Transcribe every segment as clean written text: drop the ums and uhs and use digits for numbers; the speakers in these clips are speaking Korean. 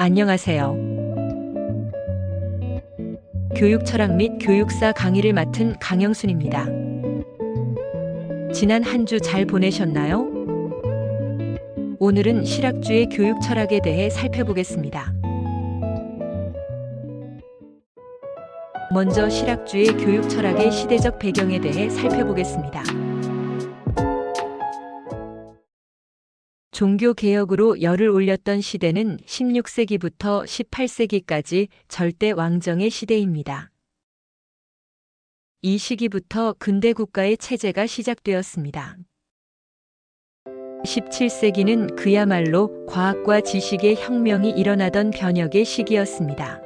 안녕하세요. 교육 철학 및 교육사 강의를 맡은 강영순입니다. 지난 한 주 잘 보내셨나요? 오늘은 실학주의 교육 철학에 대해 살펴보겠습니다. 먼저 실학주의 교육 철학의 시대적 배경에 대해 살펴보겠습니다. 종교 개혁으로 열을 올렸던 시대는 16세기부터 18세기까지 절대 왕정의 시대입니다. 이 시기부터 근대 국가의 체제가 시작되었습니다. 17세기는 그야말로 과학과 지식의 혁명이 일어나던 변혁의 시기였습니다.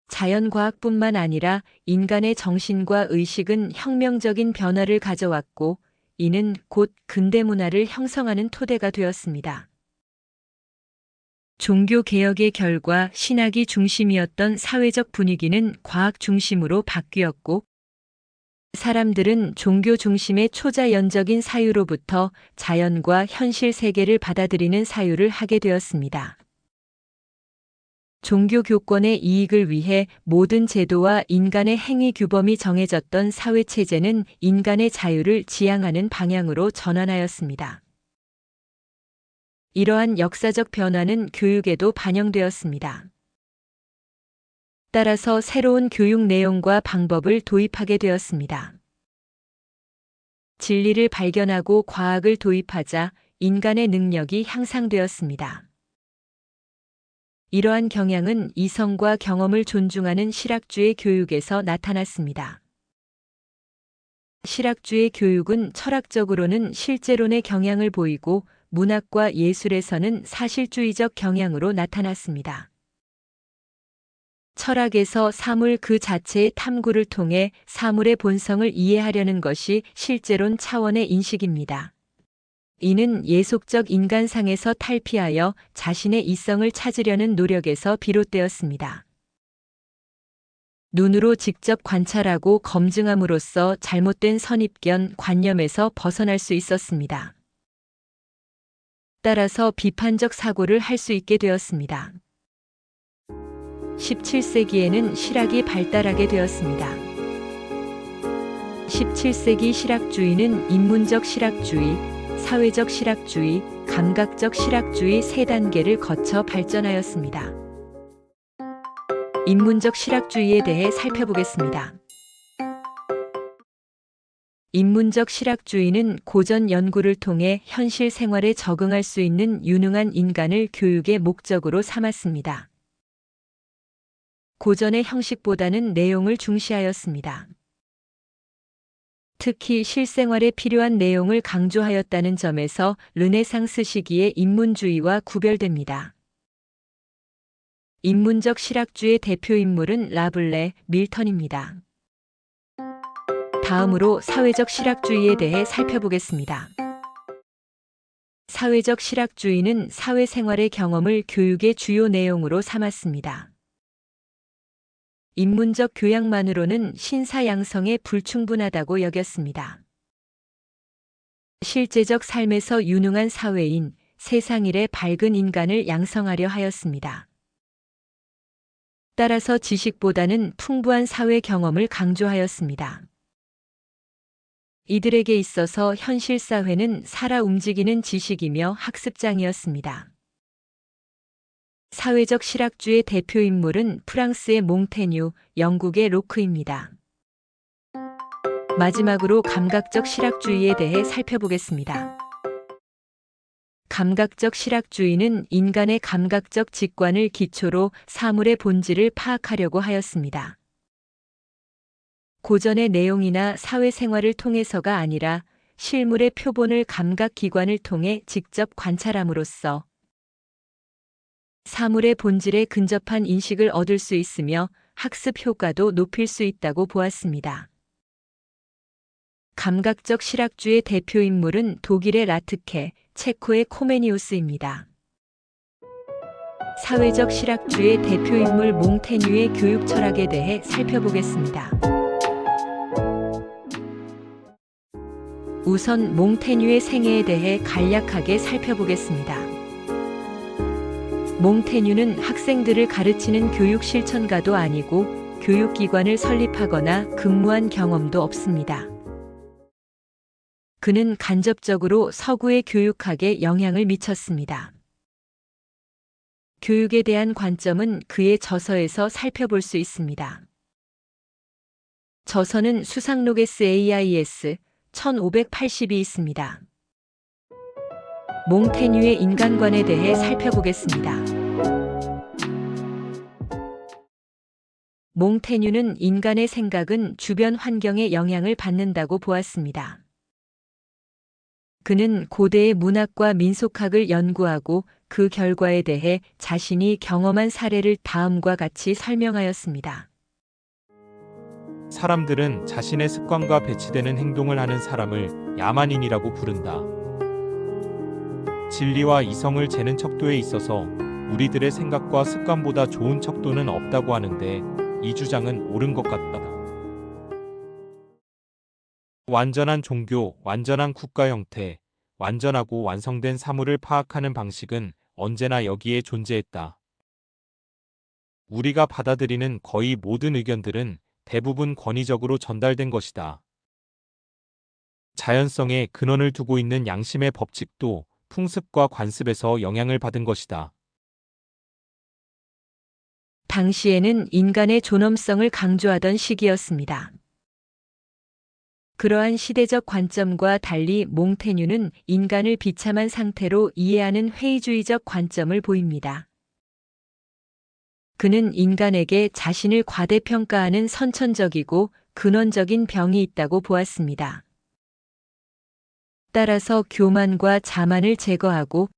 자연과학뿐만 아니라 인간의 정신과 의식은 혁명적인 변화를 가져왔고, 이는 곧 근대 문화를 형성하는 토대가 되었습니다. 종교 개혁의 결과 신학이 중심이었던 사회적 분위기는 과학 중심으로 바뀌었고, 사람들은 종교 중심의 초자연적인 사유로부터 자연과 현실 세계를 받아들이는 사유를 하게 되었습니다. 종교 교권의 이익을 위해 모든 제도와 인간의 행위 규범이 정해졌던 사회체제는 인간의 자유를 지향하는 방향으로 전환하였습니다. 이러한 역사적 변화는 교육에도 반영되었습니다. 따라서 새로운 교육 내용과 방법을 도입하게 되었습니다. 진리를 발견하고 과학을 도입하자 인간의 능력이 향상되었습니다. 이러한 경향은 이성과 경험을 존중하는 실학주의 교육에서 나타났습니다. 실학주의 교육은 철학적으로는 실제론의 경향을 보이고 문학과 예술에서는 사실주의적 경향으로 나타났습니다. 철학에서 사물 그 자체의 탐구를 통해 사물의 본성을 이해하려는 것이 실제론 차원의 인식입니다. 이는 예속적 인간상에서 탈피하여 자신의 이성을 찾으려는 노력에서 비롯되었습니다. 눈으로 직접 관찰하고 검증함으로써 잘못된 선입견, 관념에서 벗어날 수 있었습니다. 따라서 비판적 사고를 할 수 있게 되었습니다. 17세기에는 실학이 발달하게 되었습니다. 17세기 실학주의는 인문적 실학주의, 사회적 실학주의, 감각적 실학주의 세 단계를 거쳐 발전하였습니다. 인문적 실학주의에 대해 살펴보겠습니다. 인문적 실학주의는 고전 연구를 통해 현실 생활에 적응할 수 있는 유능한 인간을 교육의 목적으로 삼았습니다. 고전의 형식보다는 내용을 중시하였습니다. 특히 실생활에 필요한 내용을 강조하였다는 점에서 르네상스 시기의 인문주의와 구별됩니다. 인문적 실학주의 대표 인물은 라블레, 밀턴입니다. 다음으로 사회적 실학주의에 대해 살펴보겠습니다. 사회적 실학주의는 사회생활의 경험을 교육의 주요 내용으로 삼았습니다. 인문적 교양만으로는 신사 양성에 불충분하다고 여겼습니다. 실제적 삶에서 유능한 사회인, 세상일의 밝은 인간을 양성하려 하였습니다. 따라서 지식보다는 풍부한 사회 경험을 강조하였습니다. 이들에게 있어서 현실 사회는 살아 움직이는 지식이며 학습장이었습니다. 사회적 실학주의 대표 인물은 프랑스의 몽테뉴, 영국의 로크입니다. 마지막으로 감각적 실학주의에 대해 살펴보겠습니다. 감각적 실학주의는 인간의 감각적 직관을 기초로 사물의 본질을 파악하려고 하였습니다. 고전의 내용이나 사회생활을 통해서가 아니라 실물의 표본을 감각기관을 통해 직접 관찰함으로써 사물의 본질에 근접한 인식을 얻을 수 있으며 학습 효과도 높일 수 있다고 보았습니다. 감각적 실학주의 대표 인물은 독일의 라트케, 체코의 코메니우스입니다. 사회적 실학주의 대표 인물 몽테뉴의 교육 철학에 대해 살펴보겠습니다. 우선 몽테뉴의 생애에 대해 간략하게 살펴보겠습니다. 몽테뉴는 학생들을 가르치는 교육 실천가도 아니고 교육기관을 설립하거나 근무한 경험도 없습니다. 그는 간접적으로 서구의 교육학에 영향을 미쳤습니다. 교육에 대한 관점은 그의 저서에서 살펴볼 수 있습니다. 저서는 수상로게스 AIS 1580이 있습니다. 몽테뉴의 인간관에 대해 살펴보겠습니다. 몽테뉴는 인간의 생각은 주변 환경에 영향을 받는다고 보았습니다. 그는 고대의 문학과 민속학을 연구하고 그 결과에 대해 자신이 경험한 사례를 다음과 같이 설명하였습니다. 사람들은 자신의 습관과 배치되는 행동을 하는 사람을 야만인이라고 부른다. 진리와 이성을 재는 척도에 있어서 우리들의 생각과 습관보다 좋은 척도는 없다고 하는데 이 주장은 옳은 것 같다. 완전한 종교, 완전한 국가 형태, 완전하고 완성된 사물을 파악하는 방식은 언제나 여기에 존재했다. 우리가 받아들이는 거의 모든 의견들은 대부분 권위적으로 전달된 것이다. 자연성에 근원을 두고 있는 양심의 법칙도 풍습과 관습에서 영향을 받은 것이다. 당시에는 인간의 존엄성을 강조하던 시기였습니다. 그러한 시대적 관점과 달리 몽테뉴는 인간을 비참한 상태로 이해하는 회의주의적 관점을 보입니다. 그는 인간에게 자신을 과대평가하는 선천적이고 근원적인 병이 있다고 보았습니다. 따라서 교만과 자만을 제거하고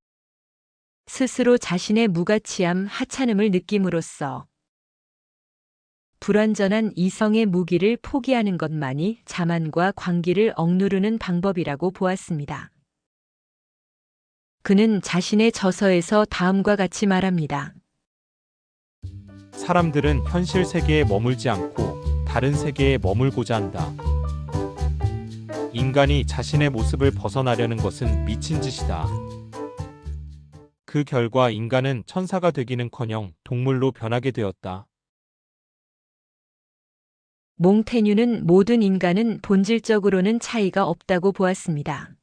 스스로 자신의 무가치함, 하찮음을 느낌으로써 불완전한 이성의 무기를 포기하는 것만이 자만과 광기를 억누르는 방법이라고 보았습니다. 그는 자신의 저서에서 다음과 같이 말합니다. 사람들은 현실 세계에 머물지 않고 다른 세계에 머물고자 한다. 인간이 자신의 모습을 벗어나려는 것은 미친 짓이다. 그 결과 인간은 천사가 되기는커녕 동물로 변하게 되었다. 몽테뉴는 모든 인간은 본질적으로는 차이가 없다고 보았습니다.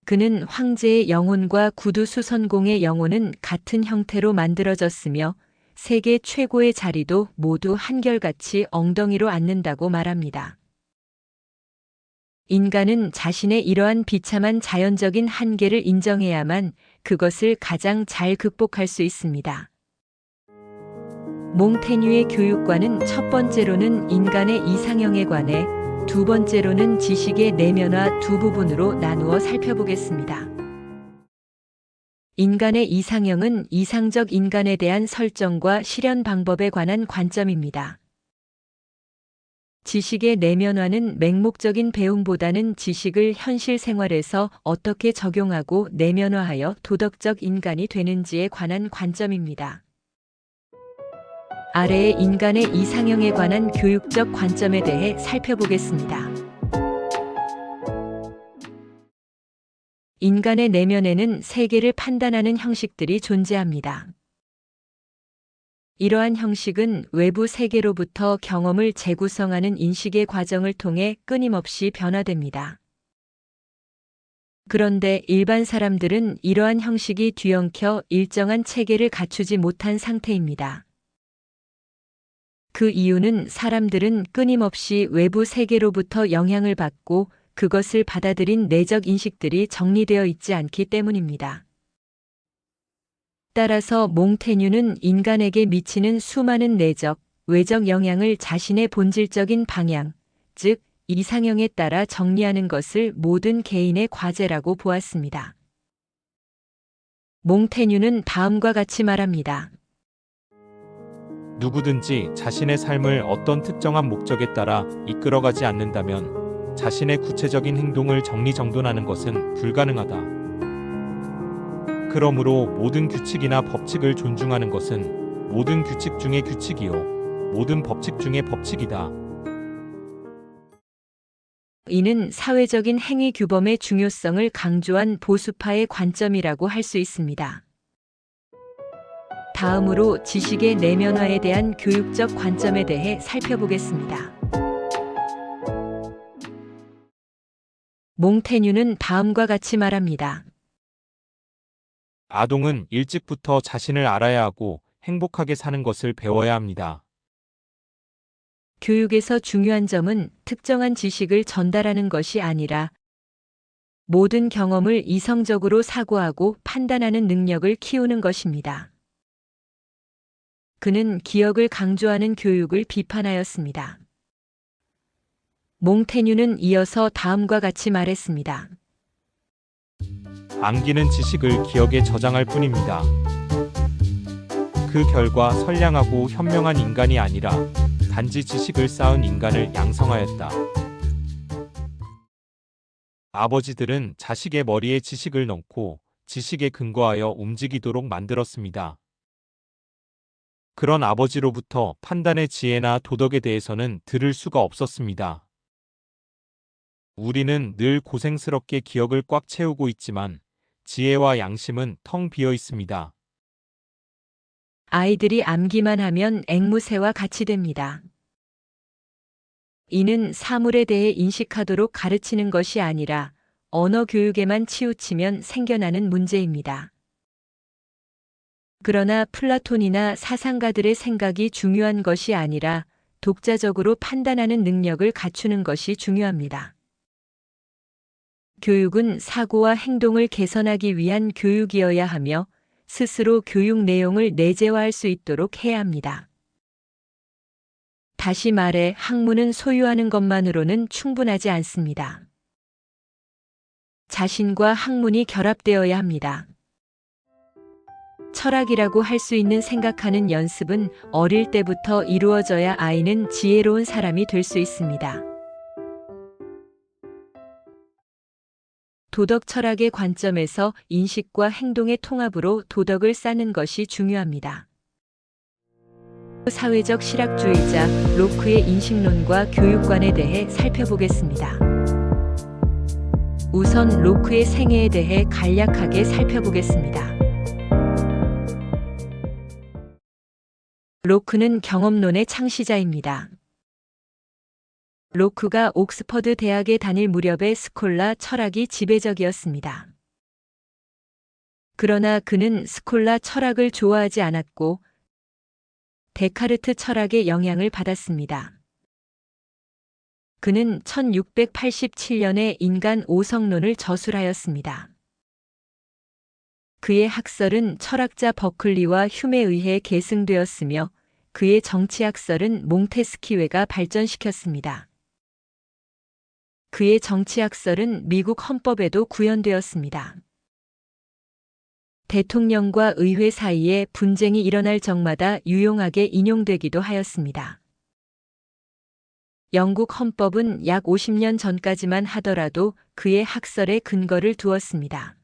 그는 황제의 영혼과 구두 수선공의 영혼은 같은 형태로 만들어졌으며 세계 최고의 자리도 모두 한결같이 엉덩이로 앉는다고 말합니다. 인간은 자신의 이러한 비참한 자연적인 한계를 인정해야만 그것을 가장 잘 극복할 수 있습니다. 몽테뉴의 교육관은 첫 번째로는 인간의 이상형에 관해, 두 번째로는 지식의 내면화 두 부분으로 나누어 살펴보겠습니다. 인간의 이상형은 이상적 인간에 대한 설정과 실현 방법에 관한 관점입니다. 지식의 내면화는 맹목적인 배움보다는 지식을 현실 생활에서 어떻게 적용하고 내면화하여 도덕적 인간이 되는지에 관한 관점입니다. 아래의 인간의 이상형에 관한 교육적 관점에 대해 살펴보겠습니다. 인간의 내면에는 세계를 판단하는 형식들이 존재합니다. 이러한 형식은 외부 세계로부터 경험을 재구성하는 인식의 과정을 통해 끊임없이 변화됩니다. 그런데 일반 사람들은 이러한 형식이 뒤엉켜 일정한 체계를 갖추지 못한 상태입니다. 그 이유는 사람들은 끊임없이 외부 세계로부터 영향을 받고 그것을 받아들인 내적 인식들이 정리되어 있지 않기 때문입니다. 따라서 몽테뉴는 인간에게 미치는 수많은 내적, 외적 영향을 자신의 본질적인 방향, 즉 이상형에 따라 정리하는 것을 모든 개인의 과제라고 보았습니다. 몽테뉴는 다음과 같이 말합니다. 누구든지 자신의 삶을 어떤 특정한 목적에 따라 이끌어가지 않는다면 자신의 구체적인 행동을 정리정돈하는 것은 불가능하다. 그러므로 모든 규칙이나 법칙을 존중하는 것은 모든 규칙 중의 규칙이요, 모든 법칙 중의 법칙이다. 이는 사회적인 행위 규범의 중요성을 강조한 보수파의 관점이라고 할 수 있습니다. 다음으로 지식의 내면화에 대한 교육적 관점에 대해 살펴보겠습니다. 몽테뉴는 다음과 같이 말합니다. 아동은 일찍부터 자신을 알아야 하고 행복하게 사는 것을 배워야 합니다. 교육에서 중요한 점은 특정한 지식을 전달하는 것이 아니라 모든 경험을 이성적으로 사고하고 판단하는 능력을 키우는 것입니다. 그는 기억을 강조하는 교육을 비판하였습니다. 몽테뉴는 이어서 다음과 같이 말했습니다. 암기는 지식을 기억에 저장할 뿐입니다. 그 결과 선량하고 현명한 인간이 아니라 단지 지식을 쌓은 인간을 양성하였다. 아버지들은 자식의 머리에 지식을 넣고 지식에 근거하여 움직이도록 만들었습니다. 그런 아버지로부터 판단의 지혜나 도덕에 대해서는 들을 수가 없었습니다. 우리는 늘 고생스럽게 기억을 꽉 채우고 있지만 지혜와 양심은 텅 비어 있습니다. 아이들이 암기만 하면 앵무새와 같이 됩니다. 이는 사물에 대해 인식하도록 가르치는 것이 아니라 언어 교육에만 치우치면 생겨나는 문제입니다. 그러나 플라톤이나 사상가들의 생각이 중요한 것이 아니라 독자적으로 판단하는 능력을 갖추는 것이 중요합니다. 교육은 사고와 행동을 개선하기 위한 교육이어야 하며 스스로 교육 내용을 내재화할 수 있도록 해야 합니다. 다시 말해 학문은 소유하는 것만으로는 충분하지 않습니다. 자신과 학문이 결합되어야 합니다. 철학이라고 할 수 있는 생각하는 연습은 어릴 때부터 이루어져야 아이는 지혜로운 사람이 될 수 있습니다. 도덕 철학의 관점에서 인식과 행동의 통합으로 도덕을 쌓는 것이 중요합니다. 사회적 실학주의자 로크의 인식론과 교육관에 대해 살펴보겠습니다. 우선 로크의 생애에 대해 간략하게 살펴보겠습니다. 로크는 경험론의 창시자입니다. 로크가 옥스퍼드 대학에 다닐 무렵에 스콜라 철학이 지배적이었습니다. 그러나 그는 스콜라 철학을 좋아하지 않았고 데카르트 철학의 영향을 받았습니다. 그는 1687년에 인간 오성론을 저술하였습니다. 그의 학설은 철학자 버클리와 휴메에 의해 계승되었으며 그의 정치학설은 몽테스키웨가 발전시켰습니다. 그의 정치학설은 미국 헌법에도 구현되었습니다. 대통령과 의회 사이에 분쟁이 일어날 적마다 유용하게 인용되기도 하였습니다. 영국 헌법은 약 50년 전까지만 하더라도 그의 학설에 근거를 두었습니다.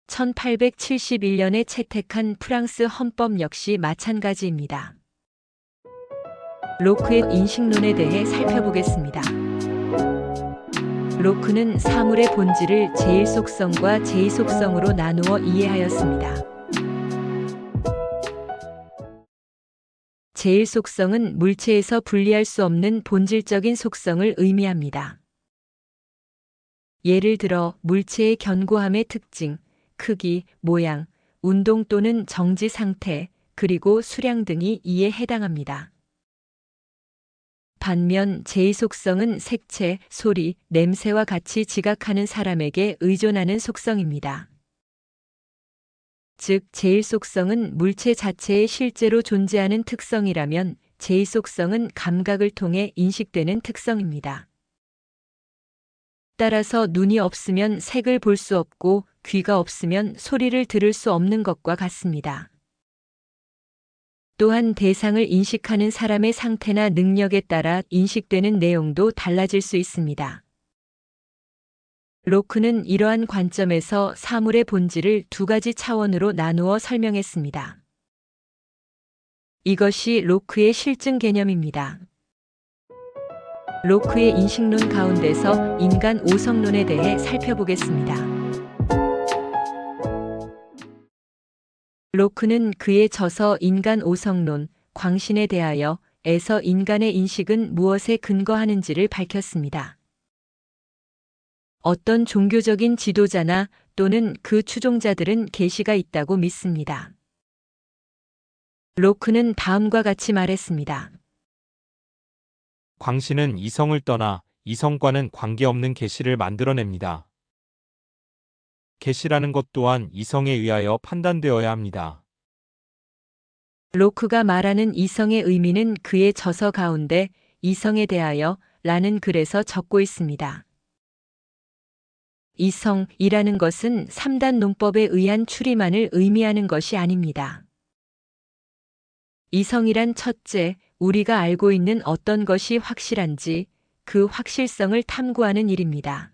1871년에 채택한 프랑스 헌법 역시 마찬가지입니다. 로크의 인식론에 대해 살펴보겠습니다. 로크는 사물의 본질을 제1 속성과 제2 속성으로 나누어 이해하였습니다. 제1 속성은 물체에서 분리할 수 없는 본질적인 속성을 의미합니다. 예를 들어 물체의 견고함의 특징, 크기, 모양, 운동 또는 정지 상태, 그리고 수량 등이 이에 해당합니다. 반면 제2 속성은 색채, 소리, 냄새와 같이 지각하는 사람에게 의존하는 속성입니다. 즉, 제1 속성은 물체 자체에 실제로 존재하는 특성이라면 제2 속성은 감각을 통해 인식되는 특성입니다. 따라서 눈이 없으면 색을 볼 수 없고 귀가 없으면 소리를 들을 수 없는 것과 같습니다. 또한 대상을 인식하는 사람의 상태나 능력에 따라 인식되는 내용도 달라질 수 있습니다. 로크는 이러한 관점에서 사물의 본질을 두 가지 차원으로 나누어 설명했습니다. 이것이 로크의 실증 개념입니다. 로크의 인식론 가운데서 인간 오성론에 대해 살펴보겠습니다. 로크는 그의 저서 인간 오성론, 광신에 대하여 에서 인간의 인식은 무엇에 근거하는지를 밝혔습니다. 어떤 종교적인 지도자나 또는 그 추종자들은 계시가 있다고 믿습니다. 로크는 다음과 같이 말했습니다. 광신은 이성을 떠나 이성과는 관계없는 계시를 만들어냅니다. 계시라는 것 또한 이성에 의하여 판단되어야 합니다. 로크가 말하는 이성의 의미는 그의 저서 가운데 이성에 대하여 라는 글에서 적고 있습니다. 이성이라는 것은 3단 논법에 의한 추리만을 의미하는 것이 아닙니다. 이성이란 첫째, 우리가 알고 있는 어떤 것이 확실한지 그 확실성을 탐구하는 일입니다.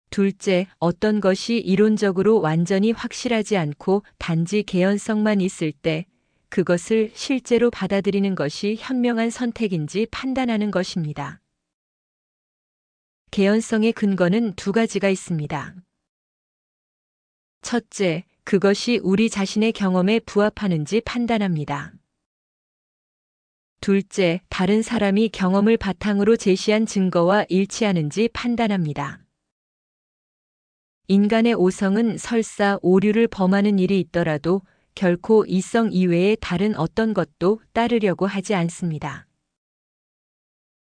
둘째, 어떤 것이 이론적으로 완전히 확실하지 않고 단지 개연성만 있을 때 그것을 실제로 받아들이는 것이 현명한 선택인지 판단하는 것입니다. 개연성의 근거는 두 가지가 있습니다. 첫째, 그것이 우리 자신의 경험에 부합하는지 판단합니다. 둘째, 다른 사람이 경험을 바탕으로 제시한 증거와 일치하는지 판단합니다. 인간의 오성은 설사 오류를 범하는 일이 있더라도 결코 이성 이외의 다른 어떤 것도 따르려고 하지 않습니다.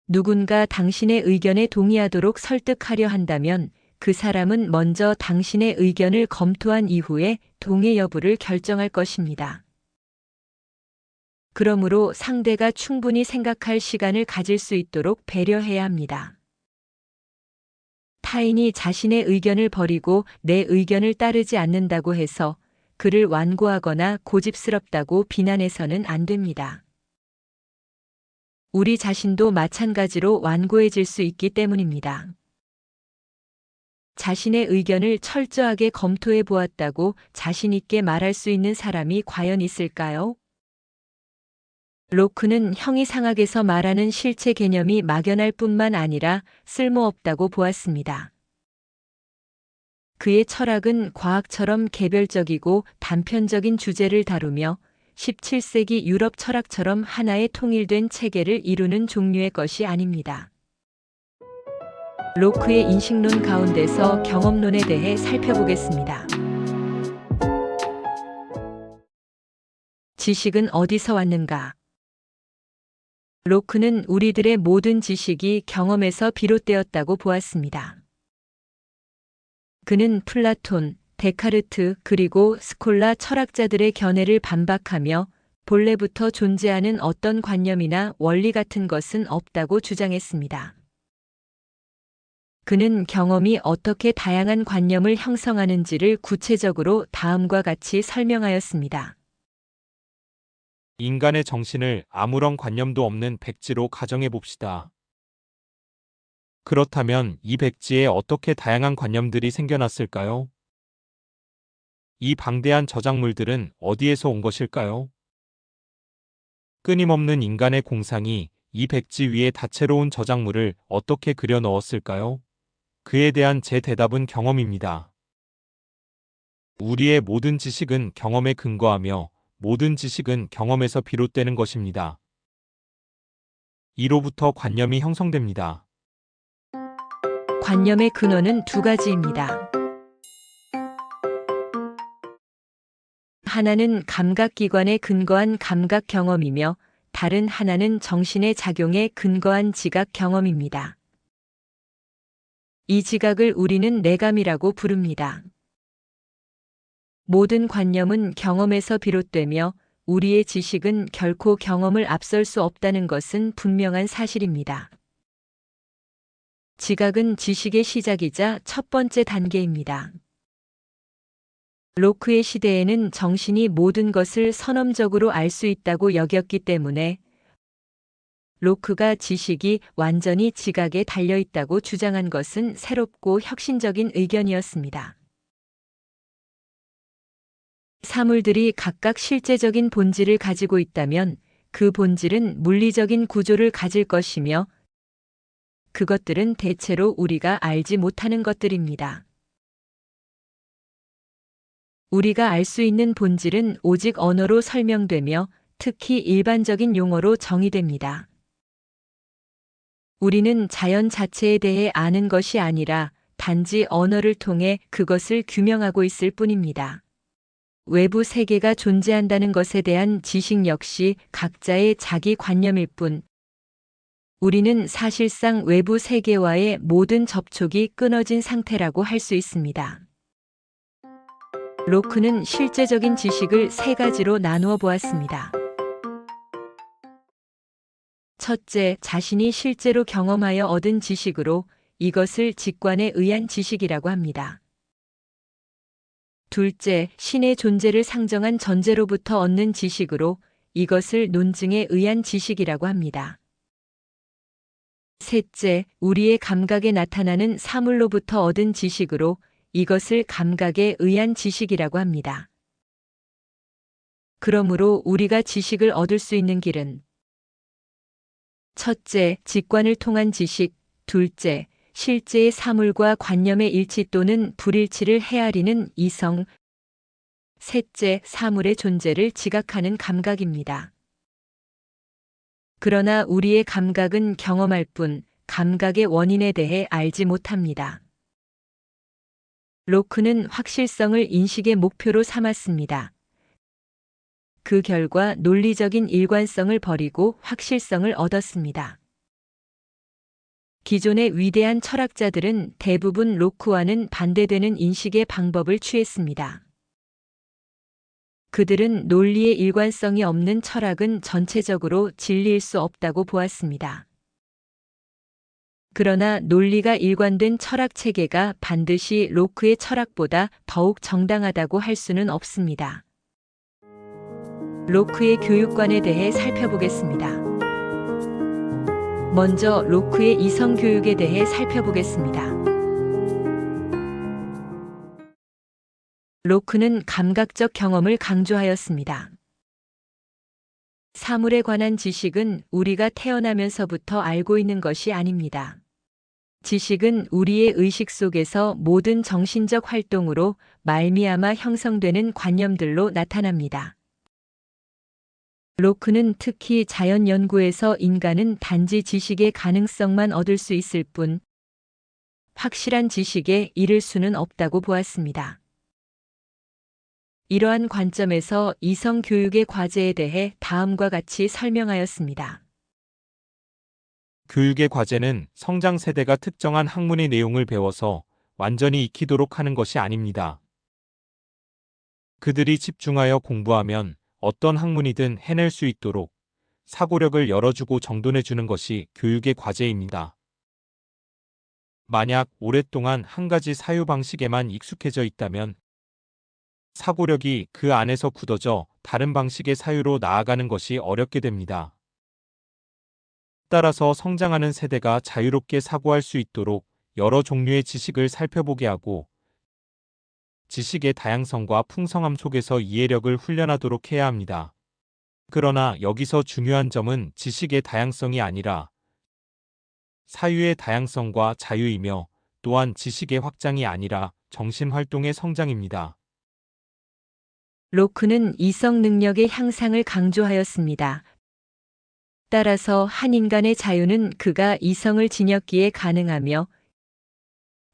누군가 당신의 의견에 동의하도록 설득하려 한다면 그 사람은 먼저 당신의 의견을 검토한 이후에 동의 여부를 결정할 것입니다. 그러므로 상대가 충분히 생각할 시간을 가질 수 있도록 배려해야 합니다. 타인이 자신의 의견을 버리고 내 의견을 따르지 않는다고 해서 그를 완고하거나 고집스럽다고 비난해서는 안 됩니다. 우리 자신도 마찬가지로 완고해질 수 있기 때문입니다. 자신의 의견을 철저하게 검토해 보았다고 자신 있게 말할 수 있는 사람이 과연 있을까요? 로크는 형이상학에서 말하는 실체 개념이 막연할 뿐만 아니라 쓸모없다고 보았습니다. 그의 철학은 과학처럼 개별적이고 단편적인 주제를 다루며 17세기 유럽 철학처럼 하나의 통일된 체계를 이루는 종류의 것이 아닙니다. 로크의 인식론 가운데서 경험론에 대해 살펴보겠습니다. 지식은 어디서 왔는가? 로크는 우리들의 모든 지식이 경험에서 비롯되었다고 보았습니다. 그는 플라톤, 데카르트 그리고 스콜라 철학자들의 견해를 반박하며 본래부터 존재하는 어떤 관념이나 원리 같은 것은 없다고 주장했습니다. 그는 경험이 어떻게 다양한 관념을 형성하는지를 구체적으로 다음과 같이 설명하였습니다. 인간의 정신을 아무런 관념도 없는 백지로 가정해 봅시다. 그렇다면 이 백지에 어떻게 다양한 관념들이 생겨났을까요? 이 방대한 저작물들은 어디에서 온 것일까요? 끊임없는 인간의 공상이 이 백지 위에 다채로운 저작물을 어떻게 그려 넣었을까요? 그에 대한 제 대답은 경험입니다. 우리의 모든 지식은 경험에 근거하며 모든 지식은 경험에서 비롯되는 것입니다. 이로부터 관념이 형성됩니다. 관념의 근원은 두 가지입니다. 하나는 감각기관에 근거한 감각 경험이며 다른 하나는 정신의 작용에 근거한 지각 경험입니다. 이 지각을 우리는 내감이라고 부릅니다. 모든 관념은 경험에서 비롯되며 우리의 지식은 결코 경험을 앞설 수 없다는 것은 분명한 사실입니다. 지각은 지식의 시작이자 첫 번째 단계입니다. 로크의 시대에는 정신이 모든 것을 선엄적으로 알 수 있다고 여겼기 때문에 로크가 지식이 완전히 지각에 달려 있다고 주장한 것은 새롭고 혁신적인 의견이었습니다. 사물들이 각각 실제적인 본질을 가지고 있다면 그 본질은 물리적인 구조를 가질 것이며 그것들은 대체로 우리가 알지 못하는 것들입니다. 우리가 알 수 있는 본질은 오직 언어로 설명되며 특히 일반적인 용어로 정의됩니다. 우리는 자연 자체에 대해 아는 것이 아니라 단지 언어를 통해 그것을 규명하고 있을 뿐입니다. 외부 세계가 존재한다는 것에 대한 지식 역시 각자의 자기 관념일 뿐, 우리는 사실상 외부 세계와의 모든 접촉이 끊어진 상태라고 할 수 있습니다. 로크는 실제적인 지식을 세 가지로 나누어 보았습니다. 첫째, 자신이 실제로 경험하여 얻은 지식으로 이것을 직관에 의한 지식이라고 합니다. 둘째, 신의 존재를 상정한 전제로부터 얻는 지식으로 이것을 논증에 의한 지식이라고 합니다. 셋째, 우리의 감각에 나타나는 사물로부터 얻은 지식으로 이것을 감각에 의한 지식이라고 합니다. 그러므로 우리가 지식을 얻을 수 있는 길은 첫째, 직관을 통한 지식, 둘째, 실제의 사물과 관념의 일치 또는 불일치를 헤아리는 이성, 셋째, 사물의 존재를 지각하는 감각입니다. 그러나 우리의 감각은 경험할 뿐 감각의 원인에 대해 알지 못합니다. 로크는 확실성을 인식의 목표로 삼았습니다. 그 결과 논리적인 일관성을 버리고 확실성을 얻었습니다. 기존의 위대한 철학자들은 대부분 로크와는 반대되는 인식의 방법을 취했습니다. 그들은 논리의 일관성이 없는 철학은 전체적으로 진리일 수 없다고 보았습니다. 그러나 논리가 일관된 철학 체계가 반드시 로크의 철학보다 더욱 정당하다고 할 수는 없습니다. 로크의 교육관에 대해 살펴보겠습니다. 먼저 로크의 이성 교육에 대해 살펴보겠습니다. 로크는 감각적 경험을 강조하였습니다. 사물에 관한 지식은 우리가 태어나면서부터 알고 있는 것이 아닙니다. 지식은 우리의 의식 속에서 모든 정신적 활동으로 말미암아 형성되는 관념들로 나타납니다. 로크는 특히 자연 연구에서 인간은 단지 지식의 가능성만 얻을 수 있을 뿐 확실한 지식에 이를 수는 없다고 보았습니다. 이러한 관점에서 이성 교육의 과제에 대해 다음과 같이 설명하였습니다. 교육의 과제는 성장 세대가 특정한 학문의 내용을 배워서 완전히 익히도록 하는 것이 아닙니다. 그들이 집중하여 공부하면 어떤 학문이든 해낼 수 있도록 사고력을 열어주고 정돈해주는 것이 교육의 과제입니다. 만약 오랫동안 한 가지 사유 방식에만 익숙해져 있다면 사고력이 그 안에서 굳어져 다른 방식의 사유로 나아가는 것이 어렵게 됩니다. 따라서 성장하는 세대가 자유롭게 사고할 수 있도록 여러 종류의 지식을 살펴보게 하고 지식의 다양성과 풍성함 속에서 이해력을 훈련하도록 해야 합니다. 그러나 여기서 중요한 점은 지식의 다양성이 아니라 사유의 다양성과 자유이며 또한 지식의 확장이 아니라 정신활동의 성장입니다. 로크는 이성 능력의 향상을 강조하였습니다. 따라서 한 인간의 자유는 그가 이성을 지녔기에 가능하며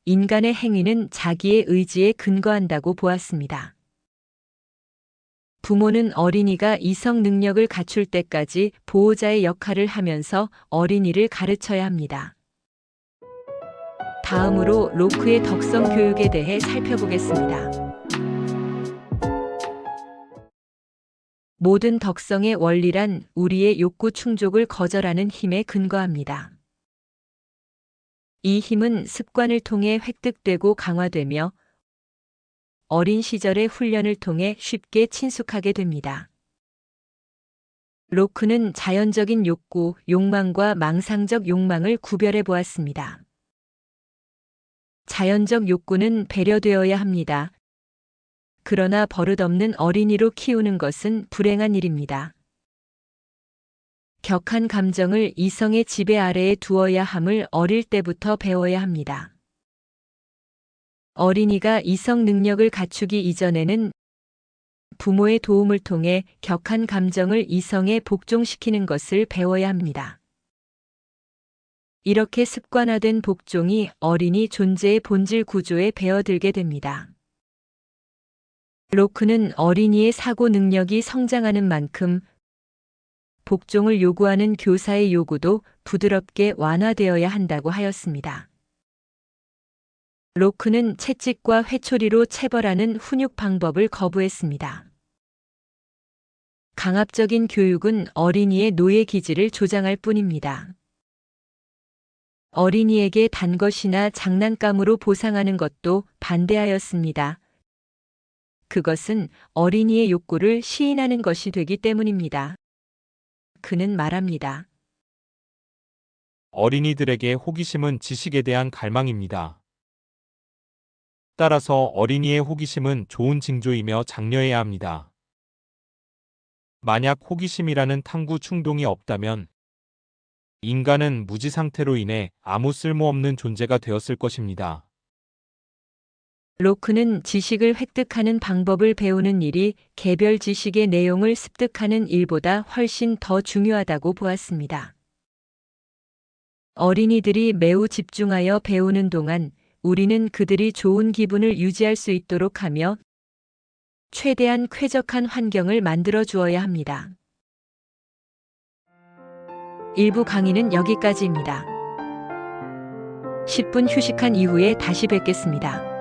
인간의 행위는 자기의 의지에 근거한다고 보았습니다. 부모는 어린이가 이성 능력을 갖출 때까지 보호자의 역할을 하면서 어린이를 가르쳐야 합니다. 다음으로 로크의 덕성 교육에 대해 살펴보겠습니다. 모든 덕성의 원리란 우리의 욕구 충족을 거절하는 힘에 근거합니다. 이 힘은 습관을 통해 획득되고 강화되며 어린 시절의 훈련을 통해 쉽게 친숙하게 됩니다. 로크는 자연적인 욕구, 욕망과 망상적 욕망을 구별해 보았습니다. 자연적 욕구는 배려되어야 합니다. 그러나 버릇없는 어린이로 키우는 것은 불행한 일입니다. 격한 감정을 이성의 지배 아래에 두어야 함을 어릴 때부터 배워야 합니다. 어린이가 이성 능력을 갖추기 이전에는 부모의 도움을 통해 격한 감정을 이성에 복종시키는 것을 배워야 합니다. 이렇게 습관화된 복종이 어린이 존재의 본질 구조에 배어들게 됩니다. 로크는 어린이의 사고 능력이 성장하는 만큼 복종을 요구하는 교사의 요구도 부드럽게 완화되어야 한다고 하였습니다. 로크는 채찍과 회초리로 체벌하는 훈육 방법을 거부했습니다. 강압적인 교육은 어린이의 노예 기질을 조장할 뿐입니다. 어린이에게 단 것이나 장난감으로 보상하는 것도 반대하였습니다. 그것은 어린이의 욕구를 시인하는 것이 되기 때문입니다. 그는 말합니다. 어린이들에게 호기심은 지식에 대한 갈망입니다. 따라서 어린이의 호기심은 좋은 징조이며 장려해야 합니다. 만약 호기심이라는 탐구 충동이 없다면 인간은 무지 상태로 인해 아무 쓸모없는 존재가 되었을 것입니다. 로크는 지식을 획득하는 방법을 배우는 일이 개별 지식의 내용을 습득하는 일보다 훨씬 더 중요하다고 보았습니다. 어린이들이 매우 집중하여 배우는 동안 우리는 그들이 좋은 기분을 유지할 수 있도록 하며 최대한 쾌적한 환경을 만들어 주어야 합니다. 일부 강의는 여기까지입니다. 10분 휴식한 이후에 다시 뵙겠습니다.